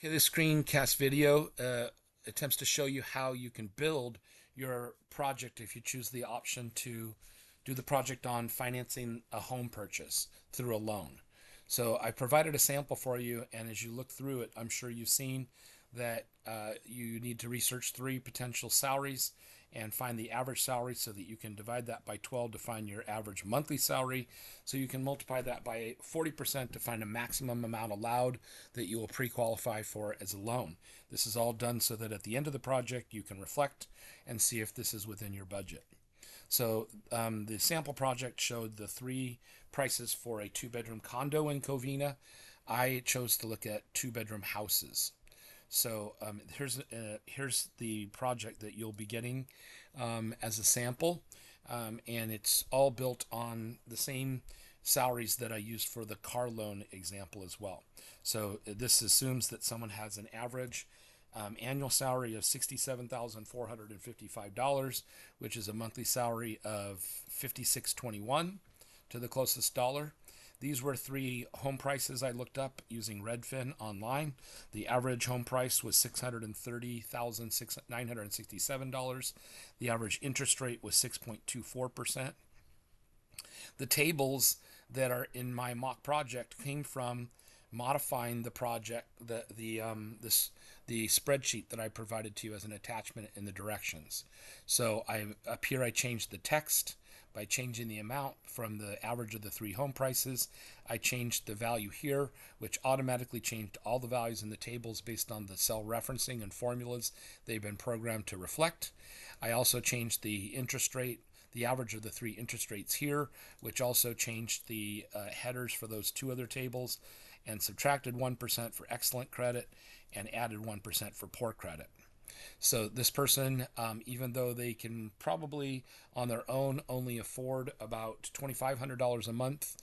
Okay, this screencast video attempts to show you how you can build your project if you choose the option to do the project on financing a home purchase through a loan. So I provided a sample for you, and as you look through it, I'm sure you've seen that you need to research three potential salaries and find the average salary so that you can divide that by 12 to find your average monthly salary. So you can multiply that by 40% to find a maximum amount allowed that you will pre-qualify for as a loan. This is all done so that at the end of the project you can reflect and see if this is within your budget. So the sample project showed the three prices for a two-bedroom condo in Covina. I chose to look at two-bedroom houses. So here's the project that you'll be getting as a sample, and it's all built on the same salaries that I used for the car loan example as well. So this assumes that someone has an average annual salary of $67,455, which is a monthly salary of $56.21 to the closest dollar. These were three home prices I looked up using Redfin online. The average home price was $630,967. The average interest rate was 6.24%. The tables that are in my mock project came from modifying the project, the spreadsheet that I provided to you as an attachment in the directions. So up here I changed the text by changing the amount from the average of the three home prices. I changed the value here, which automatically changed all the values in the tables based on the cell referencing and formulas they've been programmed to reflect. I also changed the interest rate, the average of the three interest rates here, which also changed the headers for those two other tables, and subtracted 1% for excellent credit and added 1% for poor credit. So this person, even though they can probably on their own only afford about $2,500 a month,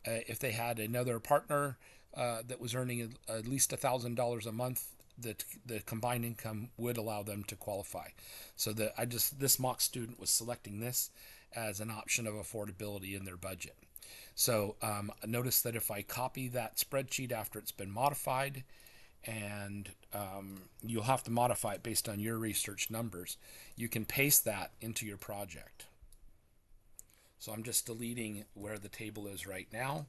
if they had another partner that was earning at least $1,000 a month, the combined income would allow them to qualify. So this mock student was selecting this as an option of affordability in their budget. So notice that if I copy that spreadsheet after it's been modified, and you'll have to modify it based on your research numbers, you can paste that into your project. So I'm just deleting where the table is right now.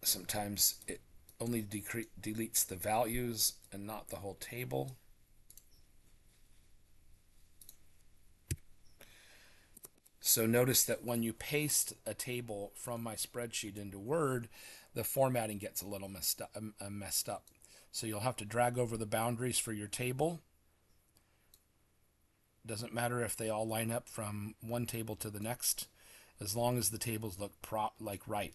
Sometimes it only deletes the values and not the whole table. So notice that when you paste a table from my spreadsheet into Word, the formatting gets a little messed up. So you'll have to drag over the boundaries for your table. Doesn't matter if they all line up from one table to the next, as long as the tables look like where,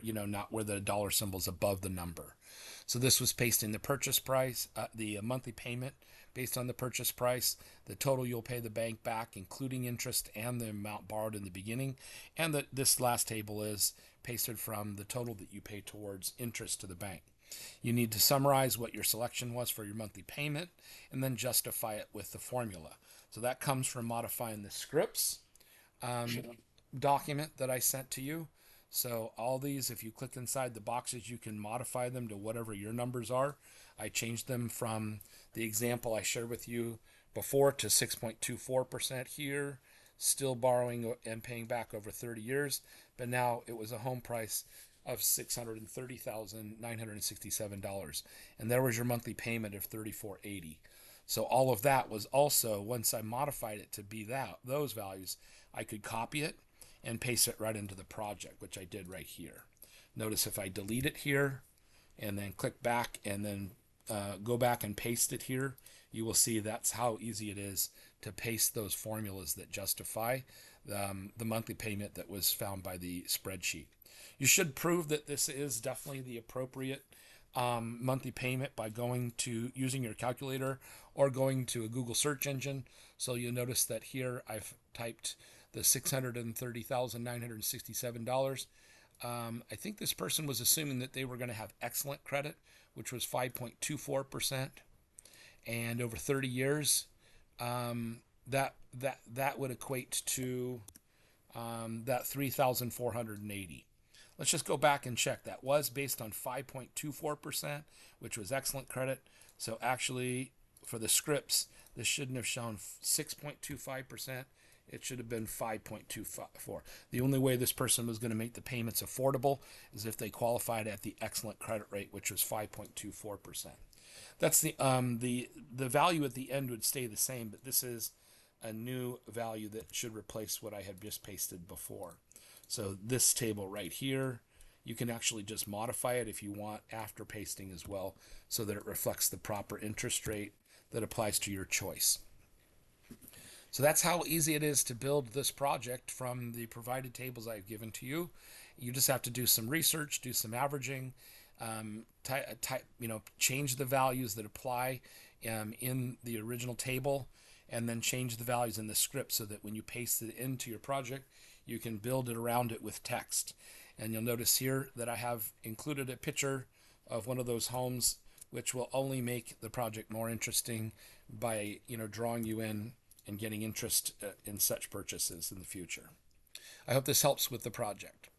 not where the dollar symbol's above the number. So this was pasting the purchase price, the monthly payment based on the purchase price, the total you'll pay the bank back, including interest and the amount borrowed in the beginning, and this last table is pasted from the total that you pay towards interest to the bank. You need to summarize what your selection was for your monthly payment and then justify it with the formula. So that comes from modifying the scripts document that I sent to you. So all these, if you click inside the boxes, you can modify them to whatever your numbers are. I changed them from the example I shared with you before to 6.24% here, still borrowing and paying back over 30 years, but now it was a home price of $630,967, and there was your monthly payment of $34.80. So all of that was also, once I modified it to be those values, I could copy it and paste it right into the project, which I did right here. Notice if I delete it here and then click back and then go back and paste it here, you will see that's how easy it is to paste those formulas that justify the monthly payment that was found by the spreadsheet. You should prove that this is definitely the appropriate monthly payment by using your calculator or going to a Google search engine. So you'll notice that here I've typed the $630,967. I think this person was assuming that they were going to have excellent credit, which was 5.24%, and over 30 years, that would equate to that 3,480. let's just go back and check. That was based on 5.24%, which was excellent credit. So actually, for the scripts, this shouldn't have shown 6.25%. It should have been 5.24. The only way this person was going to make the payments affordable is if they qualified at the excellent credit rate, which was 5.24%. That's the value at the end would stay the same, but this is a new value that should replace what I had just pasted before. So this table right here, you can actually just modify it if you want after pasting as well, so that it reflects the proper interest rate that applies to your choice. So that's how easy it is to build this project from the provided tables I've given to you. You just have to do some research, do some averaging, change the values that apply in the original table, and then change the values in the script so that when you paste it into your project, you can build it around it with text. And you'll notice here that I have included a picture of one of those homes, which will only make the project more interesting by drawing you in and getting interest in such purchases in the future. I hope this helps with the project.